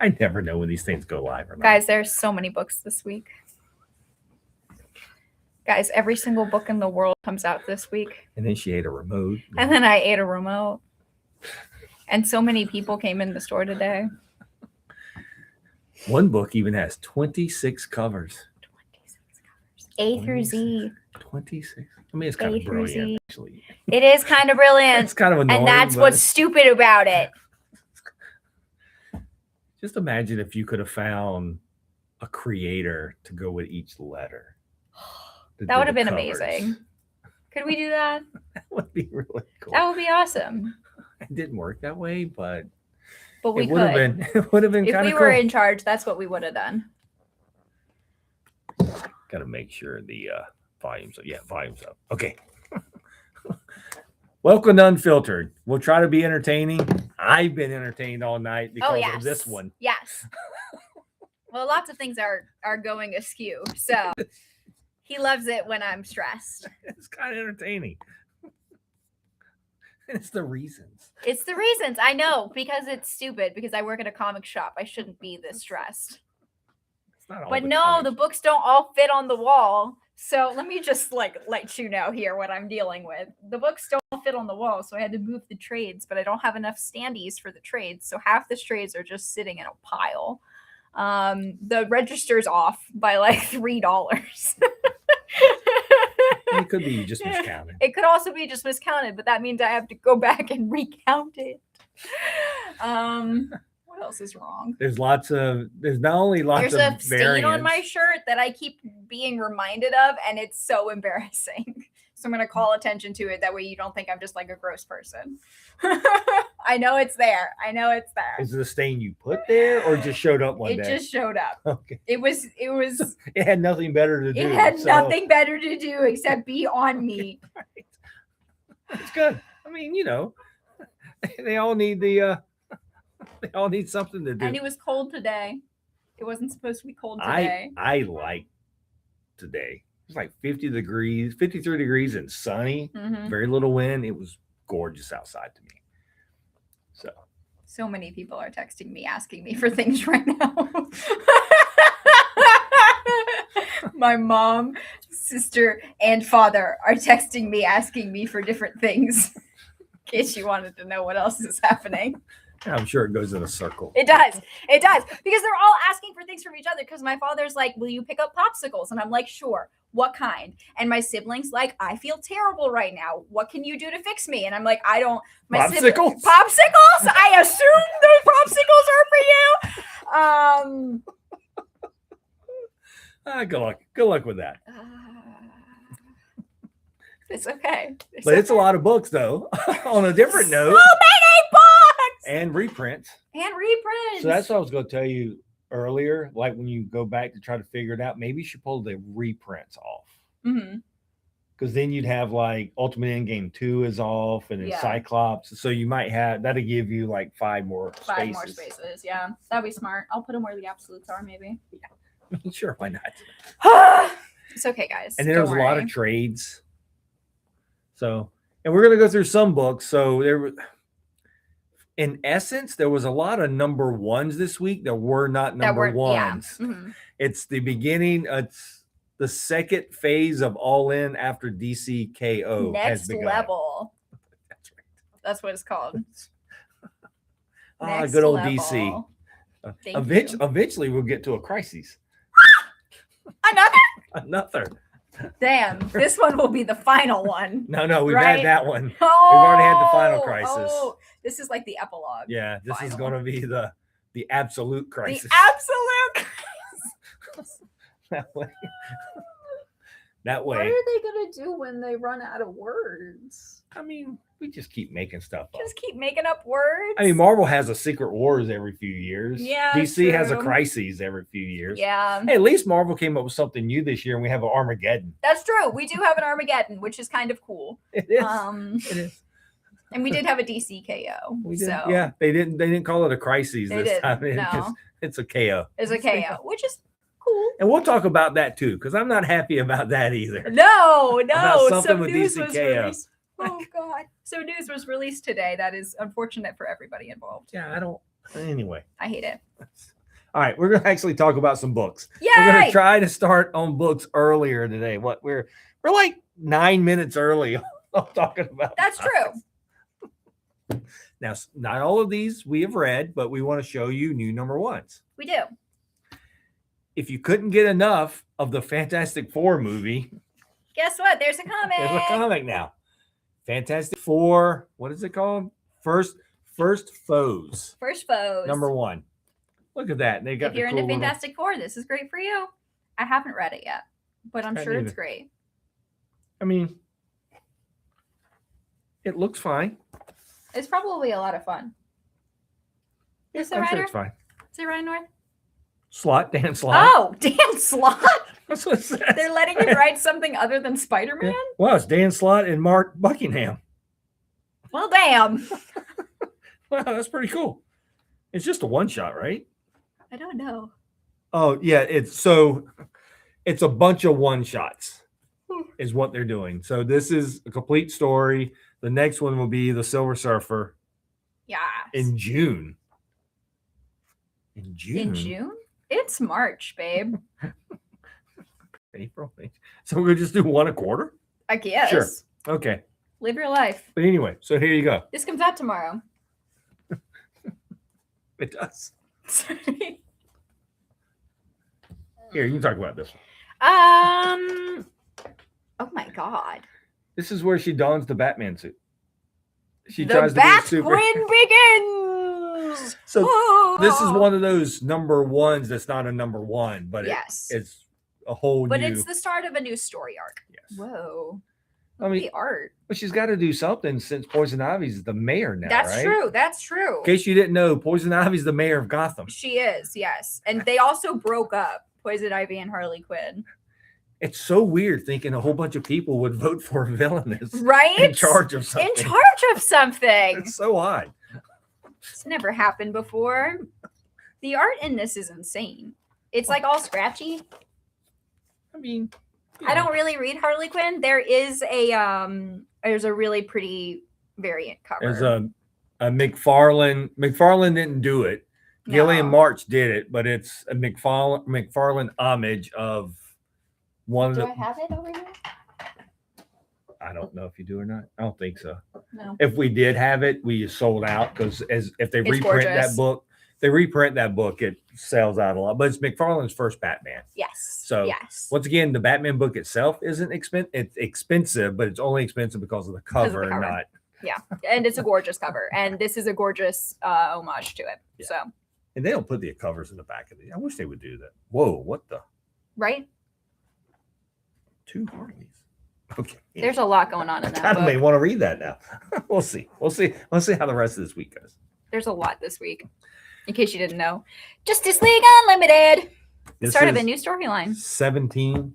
I never know when these things go live or not. Guys, there's so many books this week. Guys, every single book in the world comes out this week. And then she ate a remote. And then I ate a remote. And so many people came in the store today. One book even has 26 covers. 26 covers. A through Z. 26. I mean, it's kind of brilliant, actually. It is kind of brilliant. It's kind of annoying. And that's what's stupid about it. Just imagine if you could have found a creator to go with each letter. That would have been amazing. Could we do that? That would be really cool. That would be awesome. It didn't work that way, but we would have been. It would have been kind of cool. If we were in charge, that's what we would have done. Got to make sure the volume's up. Yeah, volume's up. Okay. Welcome to Unfiltered. We'll try to be entertaining. I've been entertained all night because of this one. Yes. Well, lots of things are going askew. So he loves it when I'm stressed. It's kind of entertaining. It's the reasons. It's the reasons. I know, because it's stupid, because I work at a comic shop. I shouldn't be this stressed. It's not all but no, the books don't all fit on the wall. So let me just let you know here what I'm dealing with. The books don't fit on the wall, so I had to move the trades, but I don't have enough standees for the trades. So half the trades are just sitting in a pile. The register's off by like $3. It could be just miscounted. It could also be just miscounted, but that means I have to go back and recount it. What else is wrong? There's not only lots of variants. There's a stain on my shirt that I keep being reminded of, and it's so embarrassing. So I'm going to call attention to it. That way you don't think I'm just like a gross person. I know it's there. Is it a stain you put there or just showed up one day? It just showed up. Okay. It was. It had nothing better to do. It had nothing better to do except be on me. Right. It's good. I mean, they all need they all need something to do. And it was cold today. It wasn't supposed to be cold today. I like today. It's like 53 degrees and sunny, very little wind. It was gorgeous outside to me. So many people are texting me, asking me for things right now. My mom, sister, and father are texting me, asking me for different things. In case you wanted to know what else is happening. I'm sure it goes in a circle. It does. Because they're all asking for things from each other. Because my father's like, will you pick up popsicles? And I'm like, sure. What kind? And my siblings like, I feel terrible right now. What can you do to fix me? And I'm like, I don't. Popsicles? Popsicles? I assume those popsicles are for you. Good luck with that. It's okay. It's a lot of books, though. On a different note. So many books! And reprints. So that's what I was going to tell you earlier. Like when you go back to try to figure it out, maybe you should pull the reprints off. Mm-hmm. Because then you'd have like Ultimate Endgame 2 is off and then Cyclops. So you might have, that'll give you like 5 more spaces. Yeah. That'd be smart. I'll put them where the absolutes are, maybe. Yeah. Sure, why not? It's okay, guys. And then there's a lot of trades. So, and we're going to go through some books. So in essence, there was a lot of number ones this week that were not number ones. Yeah. Mm-hmm. It's the beginning. It's the second phase of All In after DC KO. Next level. That's right. That's what it's called. Good old level. DC. Eventually, we'll get to a crisis. Another. Damn, this one will be the final one. No, we've had that one. We've already had the final crisis. Oh, this is like the epilogue. Yeah, this is going to be the absolute crisis. The absolute crisis. That way. What are they going to do when they run out of words? I mean, we just keep making stuff up. Just keep making up words? I mean, Marvel has a Secret Wars every few years. Yeah, DC has a Crises every few years. Yeah. Hey, at least Marvel came up with something new this year, and we have an Armageddon. That's true. We do have an Armageddon, which is kind of cool. It is. It is. And we did have a DC KO. Yeah, they didn't call it a Crises this time. No. It's a KO. It's a KO, which is cool. And we'll talk about that too, because I'm not happy about that either. No. Something with DC KO. Oh God. So news was released today. That is unfortunate for everybody involved. Yeah, Anyway. I hate it. All right, we're gonna actually talk about some books. Yay! We're gonna try to start on books earlier today. What we're like 9 minutes early on talking about. That's true. Now, not all of these we have read, but we want to show you new number ones. We do. If you couldn't get enough of the Fantastic Four movie, guess what? There's a comic. there's a comic now. Fantastic Four. What is it called? First Foes. First Foes. Number 1. Look at that. They got. If you're the cool into Fantastic Four, this is great for you. I haven't read it yet, but I'm sure it's great. I mean, it looks fine. It's probably a lot of fun. Is the I'm writer? sure it's fine. Is it Ryan North? Dan Slott. Oh, Dan Slott. That's what it says. They're letting him write something other than Spider-Man? Yeah. Well, it's Dan Slott and Mark Buckingham. Well, damn. Wow, that's pretty cool. It's just a one-shot, right? I don't know. Oh, yeah. It's a bunch of one-shots is what they're doing. So this is a complete story. The next one will be The Silver Surfer. Yeah. In June. In June? It's March, babe. April. So we're going to just do one a quarter? I guess. Sure. Okay. Live your life. But anyway, so here you go. This comes out tomorrow. It does. Sorry. Here, you can talk about this one. Oh my God. This is where she dons the Batman suit. She The tries to Bat be super. Queen begins. So this is one of those number ones that's not a number one, but yes, it's a whole but new. it's the start of a new story arc. Yes. Whoa. I mean, the art. But she's got to do something since Poison Ivy's the mayor now. That's right? true. That's true. In case you didn't know, Poison Ivy's the mayor of Gotham. She is, yes. And they also broke up, Poison Ivy and Harley Quinn. It's so weird thinking a whole bunch of people would vote for a villainess right? in charge of something. In charge of something. It's so odd. It's never happened before. The art in this is insane. It's like all scratchy. I mean, I don't really read Harley Quinn. There is there's a really pretty variant cover. There's a McFarlane. McFarlane didn't do it. Gillian March did it, but it's a McFarlane homage of one of Do the. I have it over here? I don't know if you do or not. I don't think so. No. If we did have it, we sold out because if they It's reprint gorgeous. that book, it sells out a lot. But it's McFarlane's first Batman. Yes. So yes. once again, the Batman book itself isn't expensive. It's expensive, but it's only expensive because of the cover, and not. Yeah, and it's a gorgeous cover, and this is a gorgeous homage to it. Yeah. So. And they don't put the covers in the back of it. I wish they would do that. Whoa, what the? Right. 2 Harleys. Okay. There's a lot going on in that I may book. want to read that now. We'll see. Let's see how the rest of this week goes. There's a lot this week. In case you didn't know. Justice League Unlimited. Start of a new storyline. 17.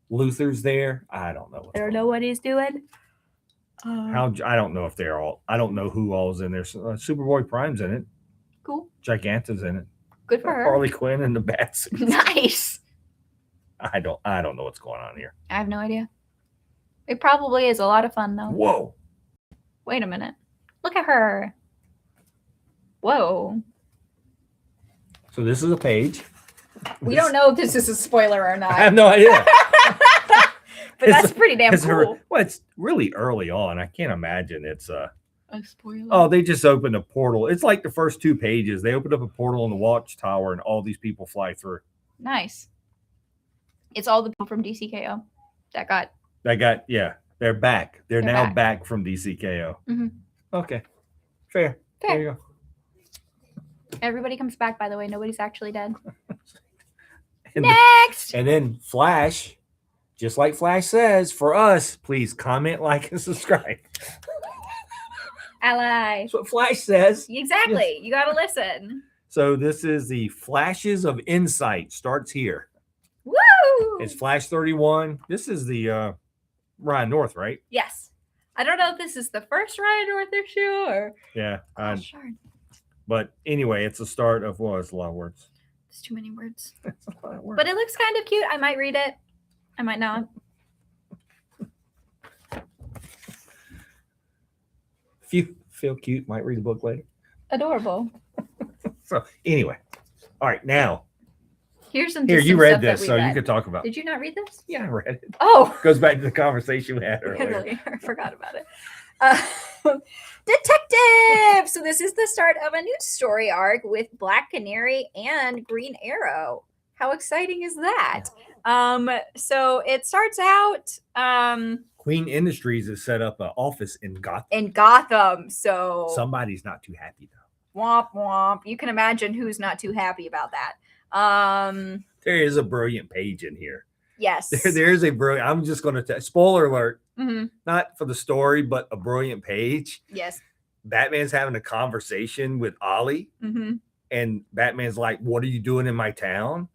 Luther's there. I don't know. I don't know what he's doing. I don't know if they're all. I don't know who all is in there. Superboy Prime's in it. Cool. Giganta's in it. Good for her. Harley Quinn and the Bats. Nice. I don't know what's going on here. I have no idea. It probably is a lot of fun though. Whoa. Wait a minute. Look at her. Whoa. So this is a page. We don't know if this is a spoiler or not. I have no idea. But that's pretty damn cool. Well, it's really early on. I can't imagine it's a spoiler. Oh, they just opened a portal. It's like the first 2 pages. They opened up a portal in the watchtower, and all these people fly through. Nice. It's all the people from DCKO that got. Yeah. They're back. They're now back from DCKO. Mm-hmm. Okay. Fair. There you go. Everybody comes back, by the way. Nobody's actually dead. And Next! And then Flash, just like Flash says, for us, please comment, like, and subscribe. Ally. That's what Flash says. Exactly. Yes. You got to listen. So this is the Flashes of Insight. Starts here. Woo! It's Flash 31. This is the Ryan North, right? Yes. I don't know if this is the first Ryan North issue or. Yeah. Sure. But anyway, it's the start of, well, it's a lot of words. It's too many words. It's a lot of words. But it looks kind of cute. I might read it. I might not. If you feel cute, might read the book later. Adorable. So anyway, all right, now Here's some. here just you some read stuff that this, we so you read. could talk about. Did you not read this? Yeah, I read it. Oh, Goes back to the conversation we had earlier. Literally, I forgot about it. Detective. So this is the start of a new story arc with Black Canary and Green Arrow. How exciting is that? So it starts out Queen Industries has set up an office in Gotham. So Somebody's not too happy though. womp womp. You can imagine who's not too happy about that. There is a brilliant page in here. Yes. There is a brilliant. I'm just going to spoiler alert. Mm-hmm. Not for the story, but a brilliant page. Yes. Batman's having a conversation with Ollie, Mm-hmm. and Batman's like, "What are you doing in my town?"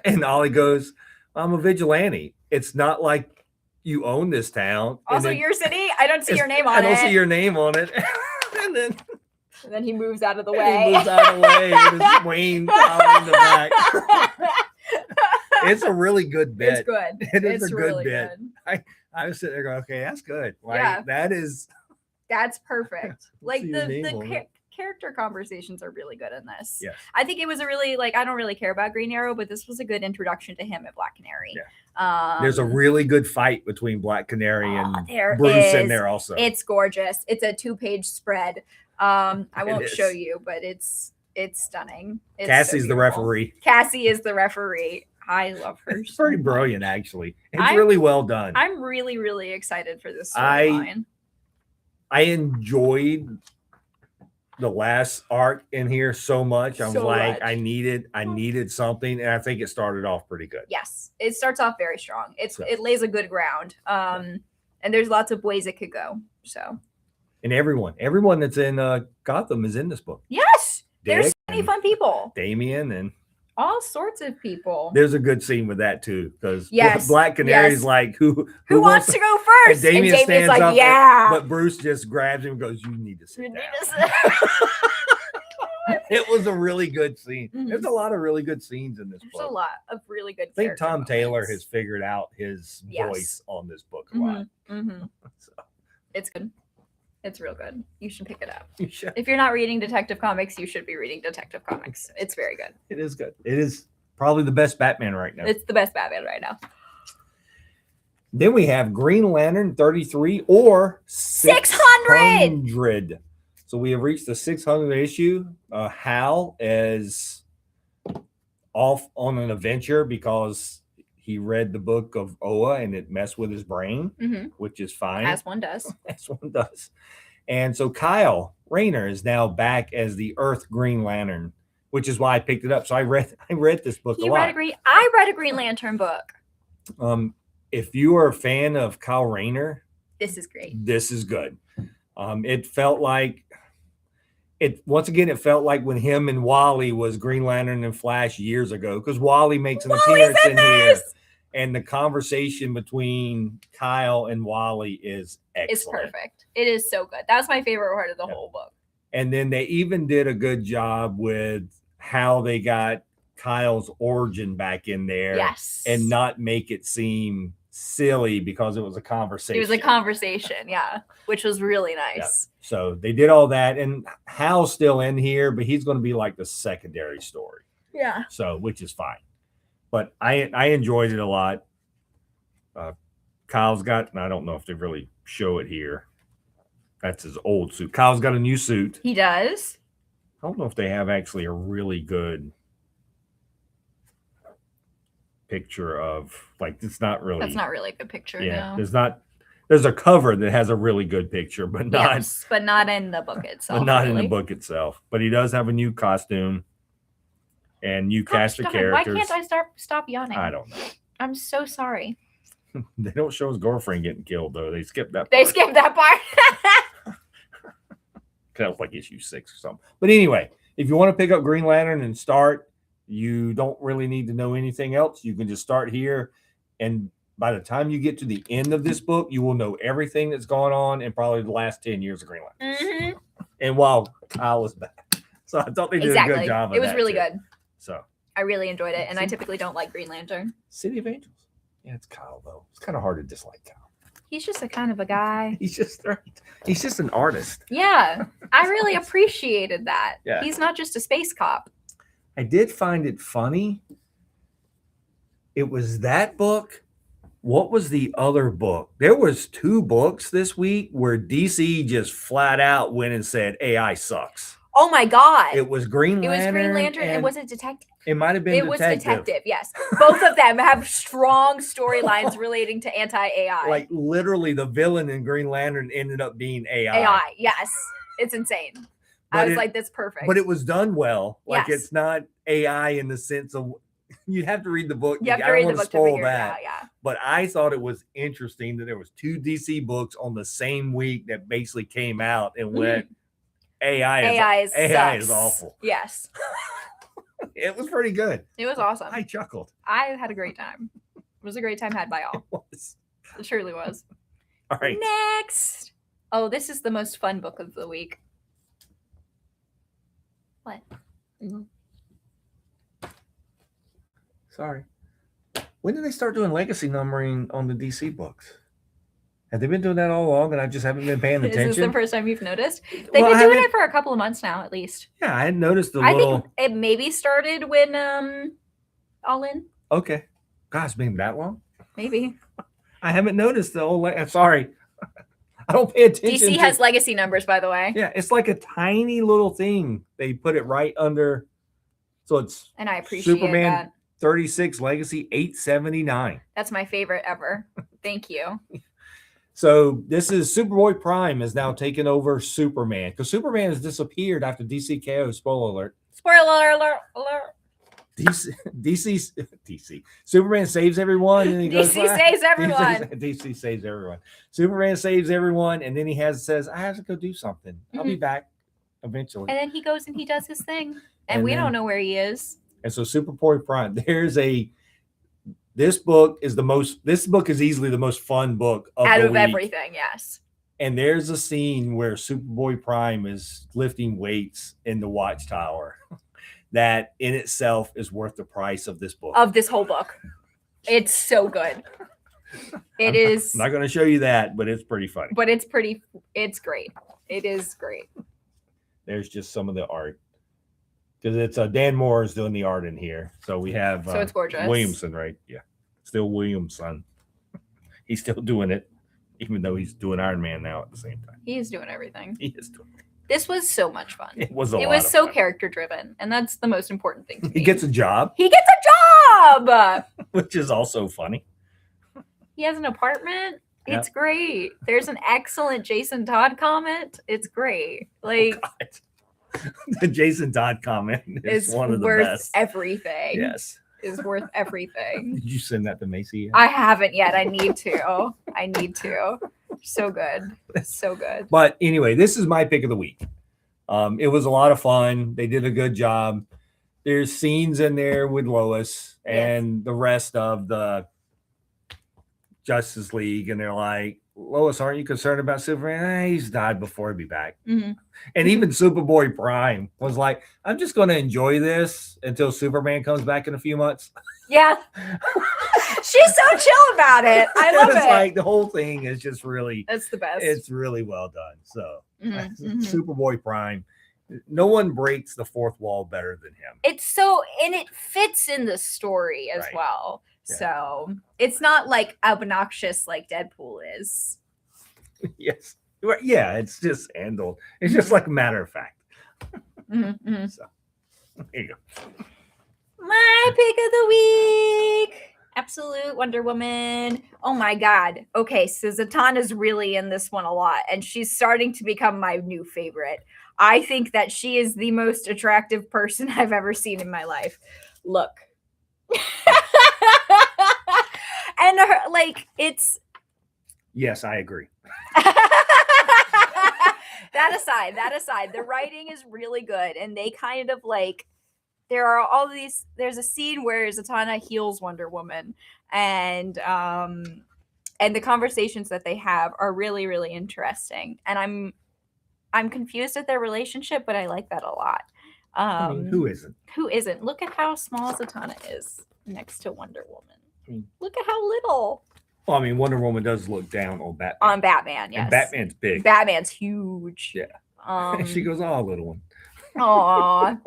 And Ollie goes, "I'm a vigilante. It's not like you own this town. Also, then, your city. I don't see your name on it. I don't see your name on it." And then he moves out of the and way. he moves out of the way with his Wayne Ollie in the back. It's a really good bit. It's good. It is it's a good really bit. Good. I was sitting there going, "Okay, that's good. Like, Yeah. That's perfect. Like the character conversations are really good in this. Yes. I think it was a really I don't really care about Green Arrow, but this was a good introduction to him at Black Canary. Yeah. There's a really good fight between Black Canary and there Bruce is. in there also. It's gorgeous. It's a 2-page spread. I won't is. show you, but it's stunning. It's Cassie's so the beautiful. referee. Cassie is the referee. I love her. It's very much. brilliant, actually. It's really well done. I'm really, really excited for this storyline. I enjoyed the last arc in here so much. I was like, I needed something, and I think it started off pretty good. Yes, it starts off very strong. It lays a good ground. And there's lots of ways it could go. So, and everyone that's in Gotham is in this book. Yes, Dick there's so many fun people. Damien and all sorts of people. There's a good scene with that too, because Black Canary's like, who wants to go first? And Damien stands like, up, yeah. But Bruce just grabs him and goes, "You need to sit down." It was a really good scene. Mm-hmm. There's a lot of really good scenes in this book. There's a lot of really good. I think Tom Taylor has figured out his voice on this book a lot. Mm-hmm. So. It's good. It's real good. You should pick it up. You should. If you're not reading Detective Comics, you should be reading Detective Comics. It's very good. It is good. It is probably the best Batman right now. It's the best Batman right now. Then we have Green Lantern 33 or 600. So we have reached the 600th issue. Hal is off on an adventure because he read the book of Oa and it messed with his brain, which is fine. As one does. As one does. And so Kyle Rayner is now back as the Earth Green Lantern, which is why I picked it up. So I read this book a lot. I read a Green Lantern book. If you are a fan of Kyle Rayner, this is great. This is good. It felt like it felt like when him and Wally was Green Lantern and Flash years ago, because Wally makes an appearance in here. And the conversation between Kyle and Wally is excellent. It's perfect. It is so good. That's my favorite part of the whole book. And then they even did a good job with how they got Kyle's origin back in there. Yes. And not make it seem silly because it was a conversation. It was a conversation, yeah, which was really nice. Yeah. So they did all that, and Hal's still in here, but he's going to be like the secondary story. Yeah. So, which is fine. But I enjoyed it a lot. Kyle's got, and I don't know if they really show it here. That's his old suit. Kyle's got a new suit. He does. I don't know if they have actually a really good picture of, like, it's not really. That's not really a good picture. Yeah. No. There's a cover that has a really good picture, but not. Yes, but not in the book itself. But not in the book itself. But he does have a new costume and new cast of characters. Why can't I stop yawning? I don't know. I'm so sorry. They don't show his girlfriend getting killed, though. They skipped that part. They skipped that part. That was like issue 6 or something. But anyway, if you want to pick up Green Lantern and start, you don't really need to know anything else. You can just start here. And by the time you get to the end of this book, you will know everything that's gone on in probably the last 10 years of Green Lantern. Mm-hmm. And while Kyle is back. So I thought they did a good job of that. It was really good. So I really enjoyed it. And I typically don't like Green Lantern. City of Angels. Yeah, it's Kyle, though. It's kind of hard to dislike Kyle. He's just a kind of a guy. He's just an artist. Yeah, I really appreciated that. Yeah. He's not just a space cop. I did find it funny. It was that book. What was the other book? There was 2 books this week where DC just flat out went and said AI sucks. Oh my God. It was Green Lantern. It was Green Lantern and was it Detective? It might have been It was Detective, yes. Both of them have strong storylines relating to anti-AI. Like literally the villain in Green Lantern ended up being AI. AI, yes. It's insane. I was like, that's perfect. But it was done well. Like Yes. it's not AI in the sense of you have to read the book. You have to I don't read the want to book to spoil figure it that. out, yeah. But I thought it was interesting that there was 2 DC books on the same week that basically came out and went AI is awful. Yes. It was pretty good. It was awesome. I chuckled. I had a great time. It was a great time had by all. It was. It truly was. All right. Next. Oh, this is the most fun book of the week. What? Sorry. When did they start doing legacy numbering on the DC books? Have they been doing that all along and I just haven't been paying attention? Is this the first time you've noticed? They've been doing it for a couple of months now, at least. Yeah, I had noticed I think it maybe started when All In. Okay. God, it's been that long? Maybe. I haven't noticed the whole sorry. I don't pay attention. DC has legacy numbers, by the way. Yeah, it's like a tiny little thing. They put it right under. So it's and I appreciate Superman that. 36 Legacy 879. That's my favorite ever. Thank you. So this is Superboy Prime has now taken over Superman because Superman has disappeared after DC KO. Spoiler alert. Spoiler alert. DC. Superman saves everyone. And he goes, DC saves everyone. DC saves everyone. Superman saves everyone. And then he says, I have to go do something. I'll be back eventually. And then he goes and he does his thing. And we don't know where he is. And so Superboy Prime, this book is easily the most fun book out of everything, yes. And there's a scene where Superboy Prime is lifting weights in the Watchtower that in itself is worth the price of this book. Of this whole book. It's so good. I'm not going to show you that, but it's pretty funny. But it's great. It is great. There's just some of the art. Because it's Dan Moore is doing the art in here. So we have so it's gorgeous. Williamson, right? Yeah. Still Williamson. He's still doing it, even though he's doing Iron Man now at the same time. He is doing everything. He is doing it. This was so much fun. It was so character driven, and that's the most important thing to me. He gets a job. He gets a job! Which is also funny. He has an apartment. Yep. It's great. There's an excellent Jason Todd comment. It's great. Like the Jason Todd comment is one of the best. Everything. Yes. Is worth everything. Did you send that to Macy? I haven't yet. I need to. So good. So good. But anyway, this is my pick of the week. It was a lot of fun. They did a good job. There's scenes in there with Lois and the rest of the Justice League, and they're like, Lois, aren't you concerned about Superman? He's died before he'll be back. Mm-hmm. And even Superboy Prime was like, I'm just going to enjoy this until Superman comes back in a few months. Yeah. She's so chill about it. I love it. Like the whole thing is just really, it's the best. It's really well done. So Superboy Prime, no one breaks the fourth wall better than him. It's so, and it fits in the story as well. Yeah. So it's not like obnoxious like Deadpool is. Yes. Yeah, it's just handled. It's just like a matter of fact. So there you go. My pick of the week. Absolute Wonder Woman. Oh my God. Okay, so Zatanna's really in this one a lot, and she's starting to become my new favorite. I think that she is the most attractive person I've ever seen in my life. Look. And her, like, it's. Yes, I agree. That aside, the writing is really good, and they kind of like. There are all these. There's a scene where Zatanna heals Wonder Woman, and the conversations that they have are really, really interesting. And I'm confused at their relationship, but I like that a lot. I mean, who isn't? Who isn't? Look at how small Zatanna is next to Wonder Woman. Look at how little. Well, I mean, Wonder Woman does look down on Batman. On Batman, yes. And Batman's big. Batman's huge. Yeah. She goes, "Oh, little one." Aw.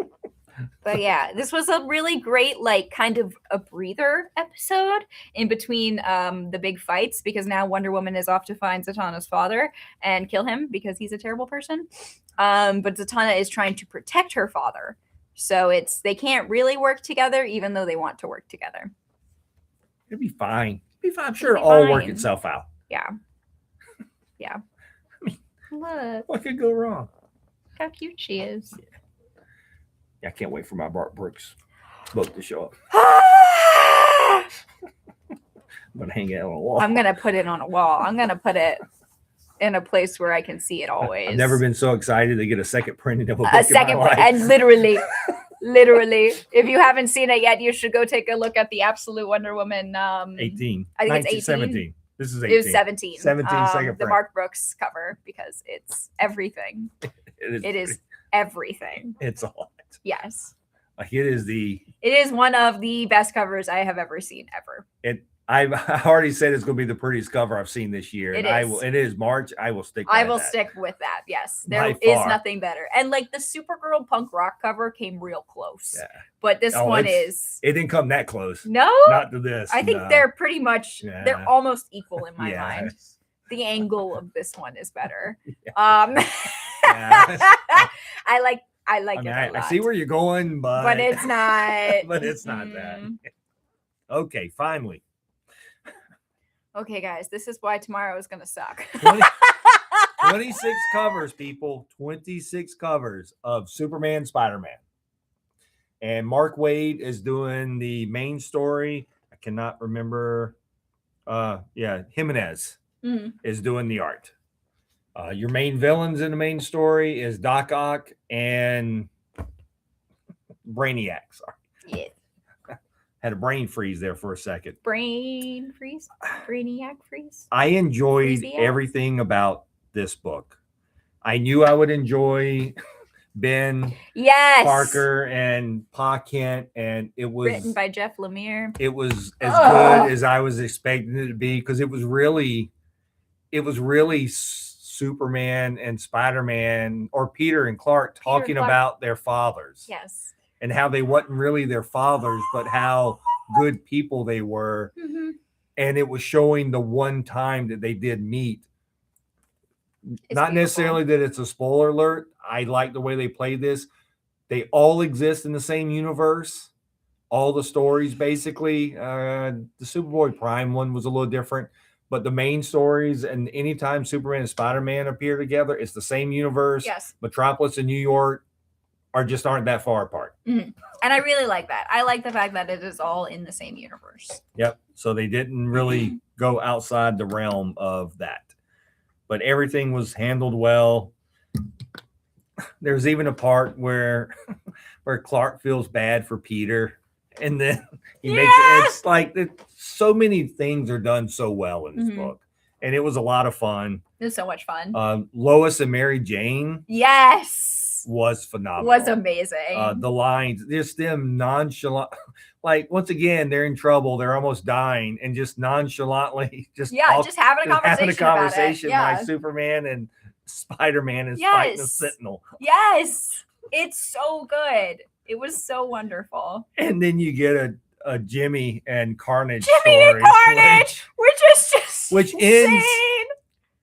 But yeah, this was a really great, like, kind of a breather episode in between the big fights, because now Wonder Woman is off to find Zatanna's father and kill him because he's a terrible person. But Zatanna is trying to protect her father. So they can't really work together, even though they want to work together. It'll be fine. It'll be fine. I'm sure it'll all work itself out. Yeah. Yeah. I mean, look. What could go wrong? How cute she is. Yeah, I can't wait for my Bart Brooks book to show up. I'm going to hang it on a wall. I'm going to put it on a wall. I'm going to put it in a place where I can see it always. I've never been so excited to get a second printing of a book in my life. And literally, if you haven't seen it yet, you should go take a look at the Absolute Wonder Woman. 18. I think it's 18. 17. This is 18. It was 17. 17 second print. The Mark Brooks cover, because it's everything. It is everything. It's a lot. Yes. Like it is one of the best covers I have ever seen ever. I already said it's going to be the prettiest cover I've seen this year. It is March. I will stick. I will stick with that. Yes, there is nothing better. And like the Supergirl punk rock cover came real close. Yeah. But this one is. It didn't come that close. No, not to this. I think they're pretty much. Yeah. They're almost equal in my mind. The angle of this one is better. Yeah. I like it a lot. I see where you're going, but it's not. But it's not that. Okay, finally. Okay, guys, this is why tomorrow is going to suck. 26 covers, people. 26 covers of Superman, Spider-Man. And Mark Waid is doing the main story. I cannot remember. Jimenez is doing the art. Your main villains in the main story is Doc Ock and Brainiac. Sorry. Yeah. Had a brain freeze there for a second. Brain freeze? Brainiac freeze? I enjoyed everything about this book. I knew I would enjoy Ben Parker and Pa Kent, and it was written by Jeff Lemire. It was as good as I was expecting it to be, because it was really Superman and Spider-Man, or Peter and Clark talking about their fathers. Yes. And how they wasn't really their fathers, but how good people they were. Mm-hmm. And it was showing the one time that they did meet. Not necessarily that it's a spoiler alert. I like the way they played this. They all exist in the same universe. All the stories, basically. The Superboy Prime one was a little different. But the main stories, and anytime Superman and Spider-Man appear together, it's the same universe. Yes. Metropolis and New York aren't that far apart. Mm-hmm. And I really like that. I like the fact that it is all in the same universe. Yep. So they didn't really go outside the realm of that. But everything was handled well. There's even a part where Clark feels bad for Peter. And then he makes it's like so many things are done so well in this book. And it was a lot of fun. It was so much fun. Lois and Mary Jane. Yes. Was phenomenal. Was amazing. The lines, just them nonchalant, like once again, they're in trouble. They're almost dying, and just nonchalantly, just having a conversation. Like Superman and Spider-Man is fighting a Sentinel. Yes, it's so good. It was so wonderful. And then you get a Jimmy and Carnage story, which ends.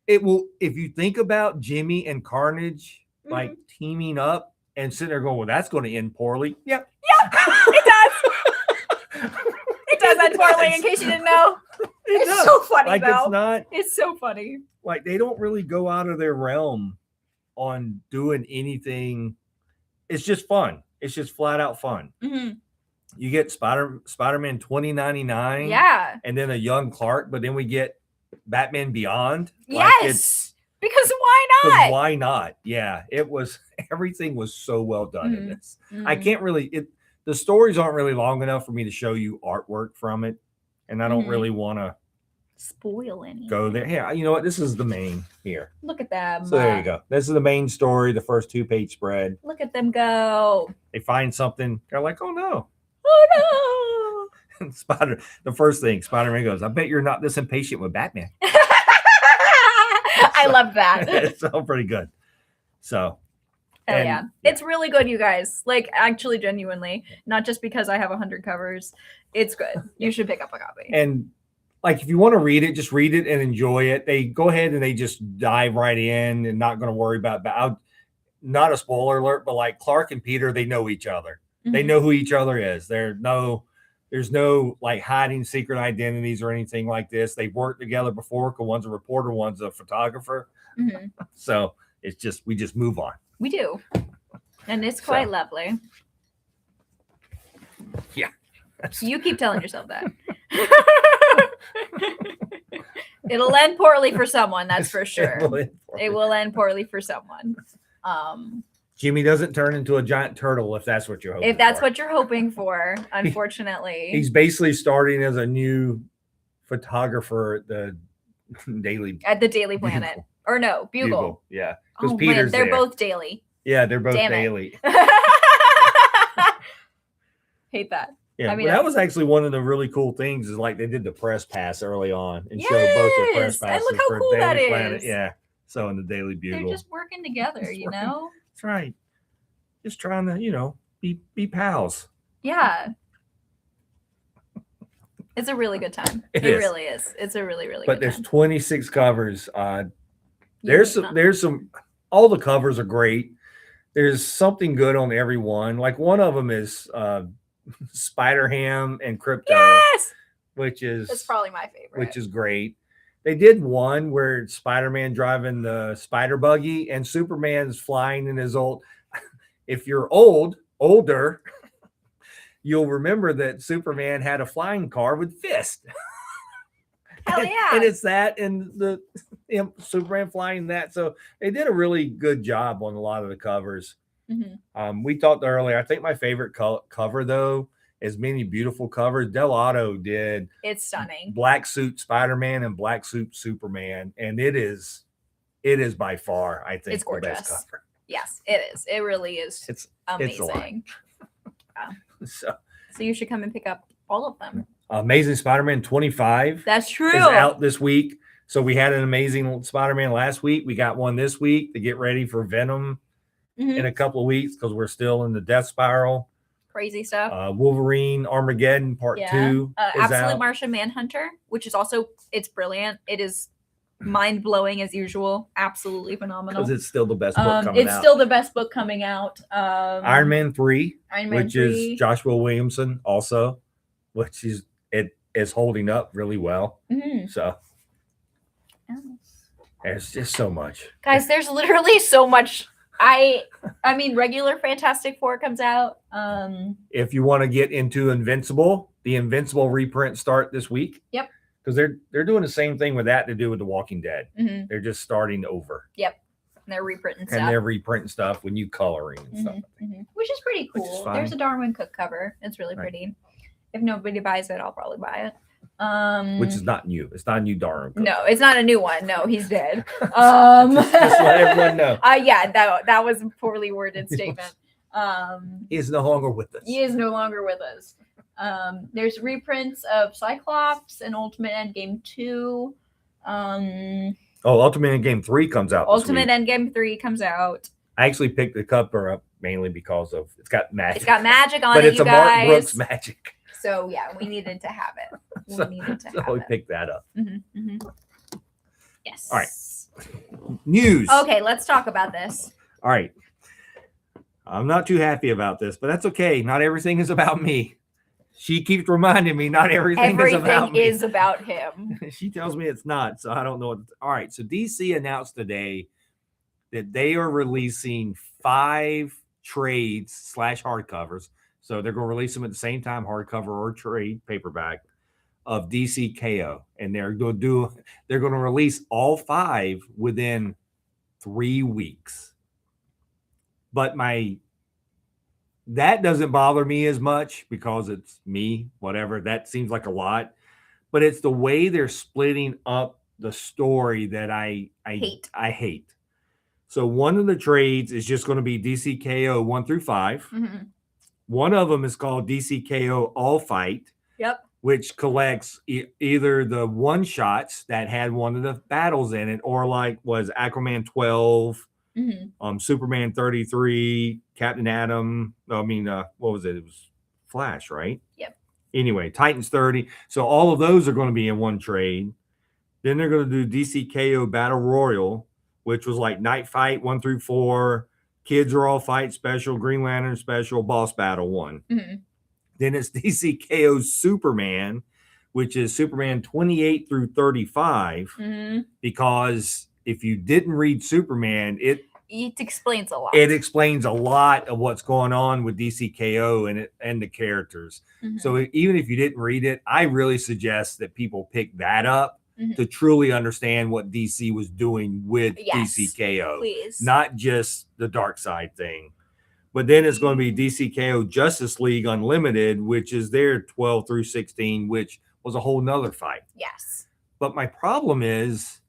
It will, if you think about Jimmy and Carnage. Like teaming up and sitting there going, well, that's going to end poorly. Yep. It does. It does end poorly, in case you didn't know. It's so funny, though. It's so funny. Like, they don't really go out of their realm on doing anything. It's just fun. It's just flat out fun. Mm-hmm. You get Spider-Man 2099. Yeah. And then a young Clark, but then we get Batman Beyond. Yes. Because why not? Because why not? Yeah, everything was so well done in this. I can't really, the stories aren't really long enough for me to show you artwork from it. And I don't really want to spoil any. Go there. Yeah, you know what? This is the main here. Look at them. So there you go. This is the main story, the first 2-page spread. Look at them go. They find something. They're like, oh no. Oh The first thing Spider-Man goes, I bet you're not this impatient with Batman. I love that. It's all pretty good. So, yeah, it's really good, you guys. Like, actually, genuinely, not just because I have 100 covers. It's good. You should pick up a copy. And like, if you want to read it, just read it and enjoy it. They go ahead and they just dive right in and not going to worry about. Not a spoiler alert, but like Clark and Peter, they know each other. They know who each other is. There's no like hiding secret identities or anything like this. They've worked together before. Because one's a reporter, one's a photographer. So it's just we just move on. We do, and it's quite lovely. Yeah, you keep telling yourself that. It'll end poorly for someone, that's for sure. It will end poorly for someone. Jimmy doesn't turn into a giant turtle if that's what you're hoping. If that's what you're hoping for, unfortunately. He's basically starting as a new photographer at the Daily Planet. Bugle. Or no, Bugle. Yeah. Because Peter's they're both daily. Yeah, they're both daily. Hate that. Yeah, I mean, that was actually one of the really cool things is like they did the press pass early on and showed both the press passes look how for cool Daily that Planet. is. Yeah. So in the Daily Bugle. They're just working together, you know? That's right. Just trying to, be pals. Yeah. It's a really good time. It really is. It's a really, really good time. But there's 26 covers. There's some, all the covers are great. There's something good on every one. Like one of them is Spider-Ham and Crypto. Yes! That's probably my favorite. Which is great. They did one where Spider-Man driving the spider buggy and Superman's flying in his old. If you're older, you'll remember that Superman had a flying car with Fist. Hell yeah. And it's that and the Superman flying that. So they did a really good job on a lot of the covers. We talked earlier. I think my favorite cover, though, as many beautiful covers. Del Otto did. It's stunning. Black Suit Spider-Man and Black Suit Superman. And it is by far, I think, it's gorgeous. The best cover. Yes, it is. It really is. It's amazing. So you should come and pick up all of them. Amazing Spider-Man 25. That's true. Is out this week. So we had an Amazing Spider-Man last week. We got one this week to get ready for Venom in a couple of weeks because we're still in the death spiral. Crazy stuff. Wolverine Armageddon Part 2 is Absolute out. Martian Manhunter, which is also, it's brilliant. It is mind-blowing as usual. Absolutely phenomenal. Because it's still the best book coming out. It's still the best book coming out. Iron Man 3, which is Joshua Williamson also, which is holding up really well. So there's just so much. Guys, there's literally so much. I mean, regular Fantastic Four comes out. If you want to get into Invincible, the Invincible reprints start this week. Yep. Because they're doing the same thing with that to do with The Walking Dead. They're just starting over. Yep. And they're reprinting stuff. And they're reprinting stuff with new coloring and stuff. Which is pretty cool. There's a Darwin Cook cover. It's really pretty. If nobody buys it, I'll probably buy it. Which is not new. It's not a new Darwin Cook. No, it's not a new one. No, he's dead. just let everyone know. Yeah, that was a poorly worded statement. He is no longer with us. He is no longer with us. There's reprints of Cyclops and Ultimate Endgame 2. Ultimate Endgame 3 comes out. Ultimate Endgame 3 comes out. I actually picked the cover up mainly because of it's got magic. It's got magic on but it, it's you a guys. Mark Brooks magic. So yeah, we needed to have it. We picked that up. Yes. All right. News. Okay, let's talk about this. All right. I'm not too happy about this, but that's okay. Not everything is about me. She keeps reminding me not everything is about me. Everything is about him. She tells me it's not, so I don't know. All right. So DC announced today that they are releasing 5 trades / hardcovers. So they're going to release them at the same time, hardcover or trade paperback of DC KO, and they're going to release all 5 within 3 weeks. But that doesn't bother me as much because it's me, whatever. That seems like a lot, but it's the way they're splitting up the story that I hate. So one of the trades is just going to be DC KO 1 through 5. One of them is called DC KO All Fight. Yep. which collects either the one shots that had one of the battles in it, or like was Aquaman 12, Superman 33, Captain Atom. What was it? It was Flash, right? Yep. Anyway, Titans 30. So all of those are going to be in one trade. Then they're going to do DC KO Battle Royal, which was like Night Fight 1 through 4, Kids Are All Fight Special, Green Lantern Special, Boss Battle 1. Then it's DC KO Superman, which is Superman 28 through 35, because if you didn't read Superman, it explains a lot. It explains a lot of what's going on with DC KO and the characters. So even if you didn't read it, I really suggest that people pick that up to truly understand what DC was doing with DC KO. Please. Not just the Dark Side thing. But then it's going to be DC KO Justice League Unlimited, which is their 12 through 16, which was a whole nother fight. Yes. But my problem is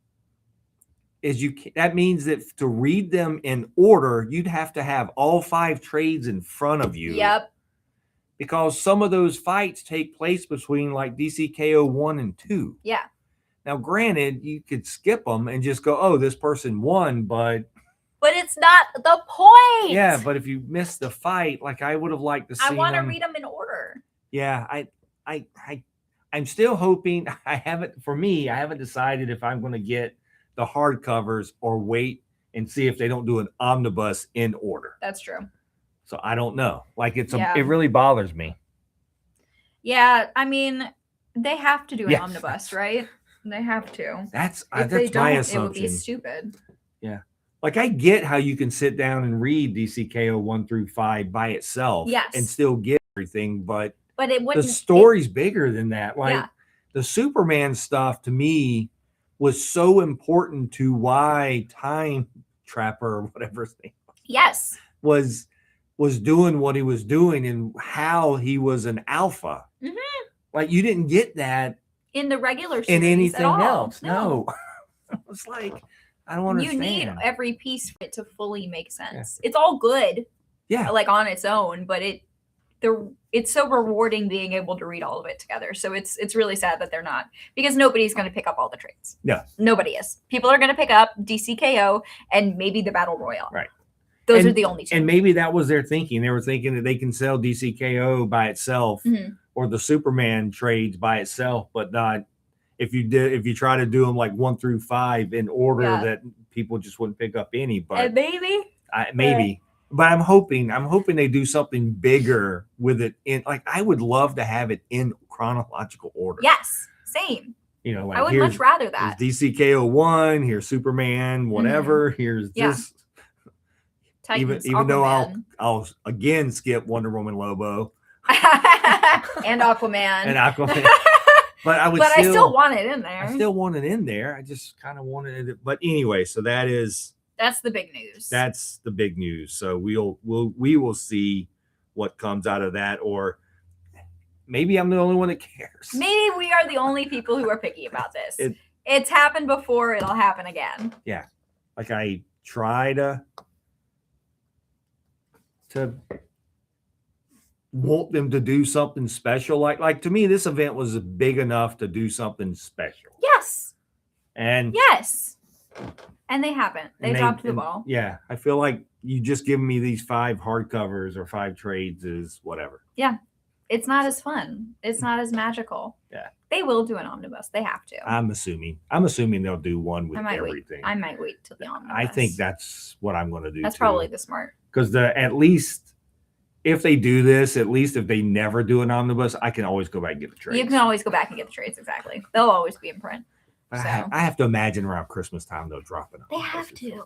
that means that to read them in order, you'd have to have all 5 trades in front of you. Yep. Because some of those fights take place between like DC KO 1 and 2. Yeah. Now, granted, you could skip them and just go, oh, this person won, but it's not the point. Yeah, but if you miss the fight, like I would have liked to see. I want to read them in order. Yeah, I'm still hoping. I haven't decided if I'm going to get the hardcovers or wait and see if they don't do an omnibus in order. That's true. So I don't know. Like it really bothers me. Yeah, I mean, they have to do an omnibus, right? They have to. That's my assumption. It would be stupid. Yeah. Like I get how you can sit down and read DC KO 1 through 5 by itself and still get everything, but it wouldn't. The story's bigger than that. Like the Superman stuff to me was so important to why Time Trapper or whatever his name was doing what he was doing and how he was an alpha. Like you didn't get that in the regular series in anything at all. else. No. It's like I don't understand. You need every piece for it to fully make sense. It's all good. Yeah. Like on its own, but it's so rewarding being able to read all of it together. So it's really sad that they're not, because nobody's going to pick up all the trades. No. Nobody is. People are going to pick up DC KO and maybe the Battle Royale. Right. Those are the only two. And maybe that was their thinking. They were thinking that they can sell DC KO by itself or the Superman trades by itself, but not if you try to do them like 1 through 5 in order that people just wouldn't pick up any. But maybe. But I'm hoping they do something bigger with it. Like I would love to have it in chronological order. Yes, same. You know, like I would much rather that. DC KO 1, here's Superman, whatever. Here's this. Titans, even though I'll again skip Wonder Woman Lobo and Aquaman. But I still want it in there. I still want it in there. I just kind of wanted it. But anyway, so that's the big news. That's the big news. So we will see what comes out of that, or maybe I'm the only one that cares. Maybe we are the only people who are picky about this. It's happened before. It'll happen again. Yeah. Like I try to want them to do something special. Like to me, this event was big enough to do something special. Yes. And they haven't. They dropped the ball. Yeah. I feel like you just giving me these 5 hardcovers or 5 trades is whatever. Yeah. It's not as fun. It's not as magical. Yeah. They will do an omnibus. They have to. I'm assuming they'll do one with everything. I might wait till the omnibus. I think that's what I'm going to do. That's probably the smart. Because at least if they do this, at least if they never do an omnibus, I can always go back and get the trades. You can always go back and get the trades. Exactly. They'll always be in print. But I have to imagine around Christmas time they'll drop it. They have to.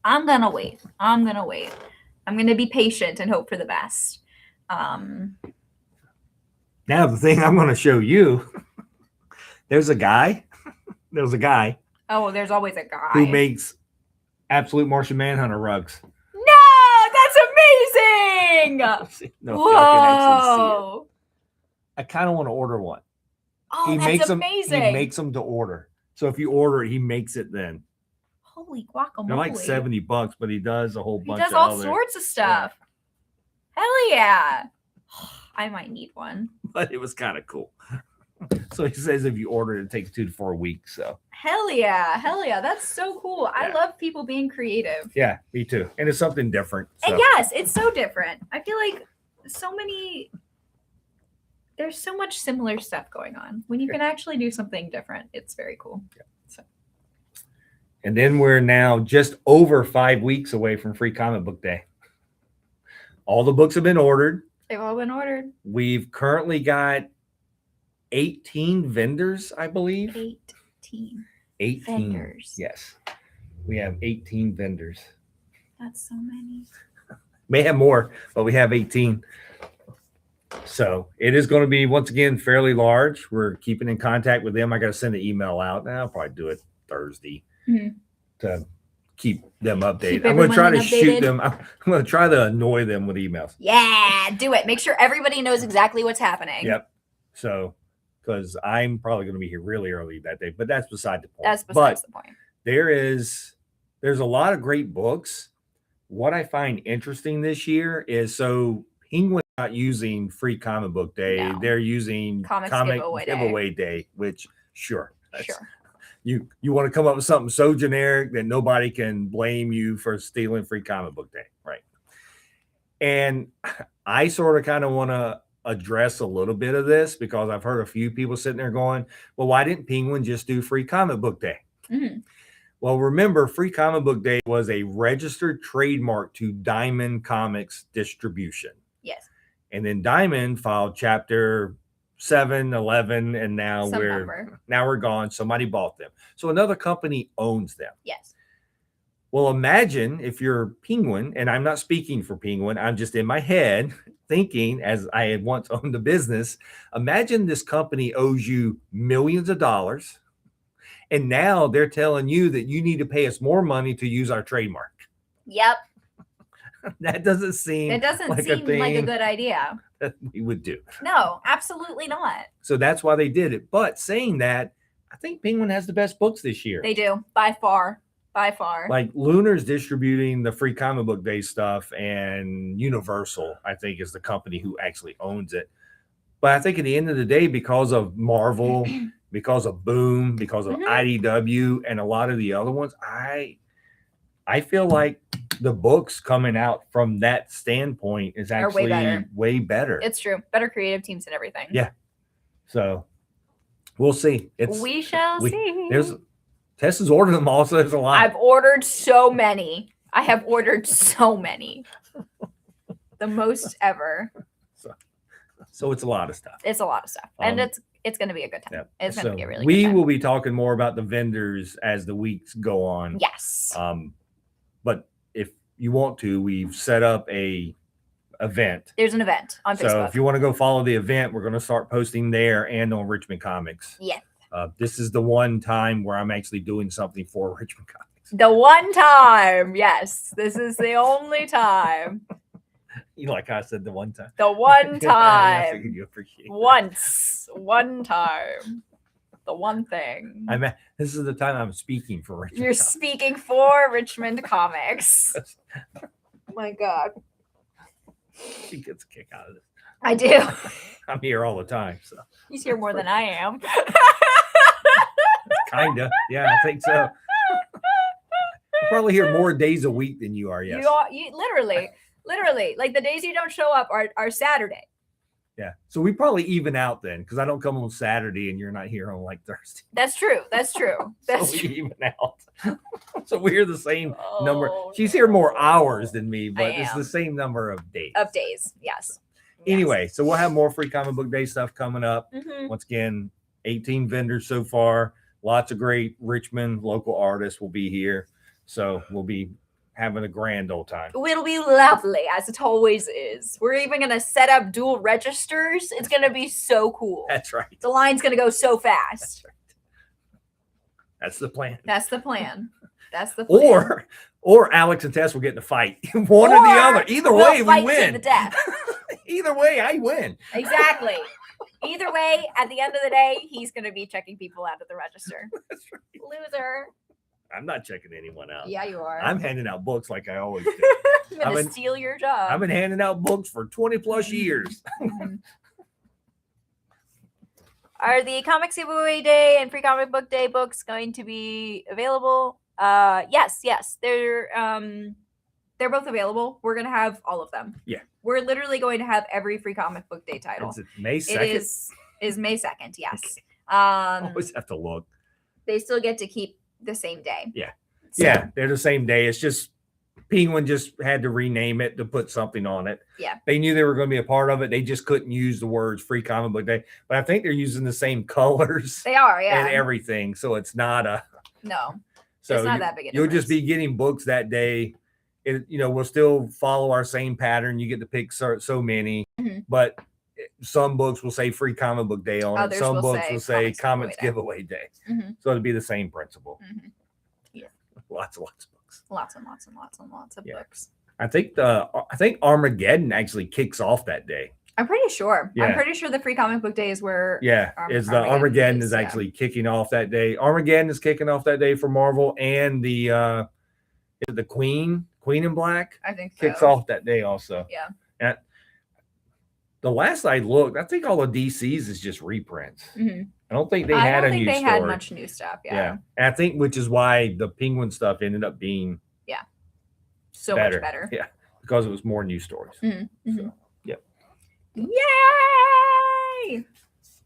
I'm gonna wait. I'm gonna be patient and hope for the best. Now the thing I'm going to show you, there's a guy. Oh, there's always a guy who makes Absolute Martian Manhunter rugs. No, that's amazing. No, whoa! I kind of want to order one. Oh, that's amazing. He makes them to order. So if you order it, he makes it then. Holy guacamole! They're like $70, but he does a whole bunch. He does all sorts of stuff. Yeah. Hell yeah! I might need one. But it was kind of cool. So he says if you order it, it takes 2 to 4 weeks. So Hell yeah. That's so cool. I Yeah. love people being creative. yeah, me too. And it's something different. So. And yes, it's so different. I feel like there's so much similar stuff going on. When you can actually do something different, it's very cool. Yeah. And then we're now just over 5 weeks away from Free Comic Book Day. All the books have been ordered. They've all been ordered. We've currently got 18 vendors, I believe. 18 vendors. Yes. We have 18 vendors. That's so many. May have more, but we have 18. So it is going to be, once again, fairly large. We're keeping in contact with them. I got to send an email out. I'll probably do it Thursday to keep them updated. I'm going to try to shoot them. I'm going to try to annoy them with emails. Yeah, do it. Make sure everybody knows exactly what's happening. Yep. So, because I'm probably going to be here really early that day, but that's beside the point. That's besides the point. There's a lot of great books. What I find interesting this year is, so Penguin's not using Free Comic Book Day. No. They're using Comic giveaway day, which sure. Sure. You want to come up with something so generic that nobody can blame you for stealing Free Comic Book Day, right? And I sort of kind of want to address a little bit of this because I've heard a few people sitting there going, well, why didn't Penguin just do Free Comic Book Day? Mm-hmm. Well, remember, Free Comic Book Day was a registered trademark to Diamond Comics distribution. Yes. And then Diamond filed chapter 7, 11, and now we're gone. Somebody bought them. So another company owns them. Yes. Well, imagine if you're Penguin, and I'm not speaking for Penguin, I'm just in my head thinking, as I had once owned a business, imagine this company owes you millions of dollars, and now they're telling you that you need to pay us more money to use our trademark. Yep. That doesn't seem like a good idea. That we would do. No, absolutely not. So that's why they did it. But saying that, I think Penguin has the best books this year. They do, by far. Like Lunar's distributing the Free Comic Book Day stuff, and Universal, I think, is the company who actually owns it. But I think at the end of the day, because of Marvel, because of Boom, because of IDW, and a lot of the other ones, I feel like the books coming out from that standpoint is actually way better. It's true. Better creative teams and everything. Yeah. So we'll see. We shall see. Tess has ordered them all, so there's a lot. I've ordered so many. I have ordered so many. The most ever. So it's a lot of stuff. It's a lot of stuff. And it's going to be a good time. Yeah. It's going to be a really good time. We will be talking more about the vendors as the weeks go on. Yes. But if you want to, we've set up a event. There's an event on Facebook. So if you want to go follow the event, we're going to start posting there and on Richmond Comix. Yeah. This is the one time where I'm actually doing something for Richmond Comix. The one time. Yes. This is the only time. You like how I said the one time. The one time. I figured you appreciate once. One time. The one thing. This is the time I'm speaking for Richmond. You're speaking for Richmond Comix. Oh my God. She gets a kick out of this. I do. I'm here all the time. So he's here more than I am. Kinda. Yeah, I think so. I'm probably here more days a week than you are. Yes. You literally. Like the days you don't show up are Saturday. Yeah. So we probably even out then, because I don't come on Saturday and you're not here on like Thursday. That's true. So we even out. So we're the same number. She's here more hours than me, but it's the same number of days. Yes. Anyway, so we'll have more Free Comic Book Day stuff coming up. Mm-hmm. Once again, 18 vendors so far. Lots of great Richmond local artists will be here. So we'll be having a grand old time. It'll be lovely, as it always is. We're even going to set up dual registers. It's going to be so cool. That's right. The line's going to go so fast. That's right. That's the plan. That's the plan. Or Alex and Tess will get in a fight. One or the other. Either way, we win. To the death. Either way, I win. Exactly. Either way, at the end of the day, he's going to be checking people out of the register. That's right. Loser. I'm not checking anyone out. Yeah, you are. I'm handing out books like I always do. I'm gonna steal your job. I've been handing out books for 20 plus years. Are the Comics Giveaway Day and Free Comic Book Day books going to be available? Yes. They're both available. We're gonna have all of them. Yeah. We're literally going to have every Free Comic Book Day title. Is it May 2nd? It is May 2nd, yes. I always have to look. They still get to keep the same day. Yeah. So, Yeah, they're the same day. It's just Penguin just had to rename it to put something on it. Yeah. They knew they were going to be a part of it. They just couldn't use the words Free Comic Book Day. But I think they're using the same colors They are, yeah. and everything. So it's not a No. so it's not that big a you'll just difference. be getting books that day. We'll still follow our same pattern. You get to pick so many, but some books will say Free Comic Book Day on it. Some books will say Comics Giveaway Day. So it'll be the same principle. Yeah. Lots of books. Lots and lots of books. I think Armageddon actually kicks off that day. I'm pretty sure. Yeah. I'm pretty sure the Free Comic Book Day is where Armageddon is actually kicking off that day. Armageddon is kicking off that day for Marvel, and the Queen in Black I think kicks off that day also. Yeah. And the last I looked, I think all of DC's is just reprints. I don't think they had had much new stuff. Yeah. And I think which is why the Penguin stuff ended up being so much better. Yeah, because it was more new stories. So, yep. Yay!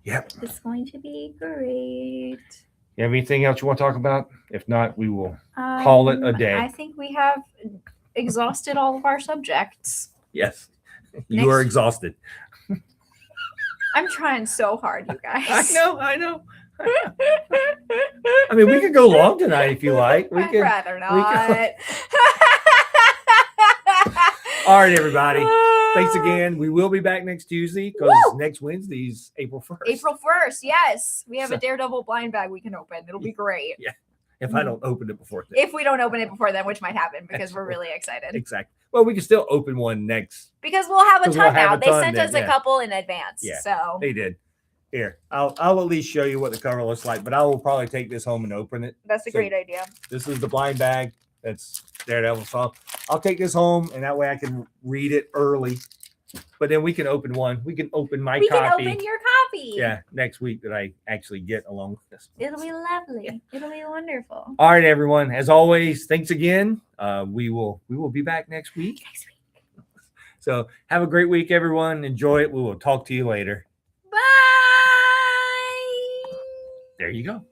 Yep. It's going to be great. You have anything else you want to talk about? If not, we will call it a day. I think we have exhausted all of our subjects. Yes. You are exhausted. I'm trying so hard, you guys. I know. I mean, we could go long tonight if you like. I'd rather not. All right, everybody. Thanks again. We will be back next Tuesday because next Wednesday's April 1st. April 1st, yes. We have a Daredevil blind bag we can open. It'll be great. Yeah. If I don't open it before then. If we don't open it before then, which might happen because we're really excited. Exactly. Well, we can still open one next. Because we'll have a ton now. They sent us a couple in advance. Yeah, so they did. Here, I'll at least show you what the cover looks like, but I will probably take this home and open it. That's a great idea. This is the blind bag. That's Daredevil. So I'll take this home, and that way I can read it early. But then we can open one. We can open my copy. We can open your copy. Yeah, next week that I actually get along with this. It'll be lovely. Yeah. It'll be wonderful. All right, everyone. As always, thanks again. We will be back next week. So have a great week, everyone. Enjoy it. We will talk to you later. Bye. There you go.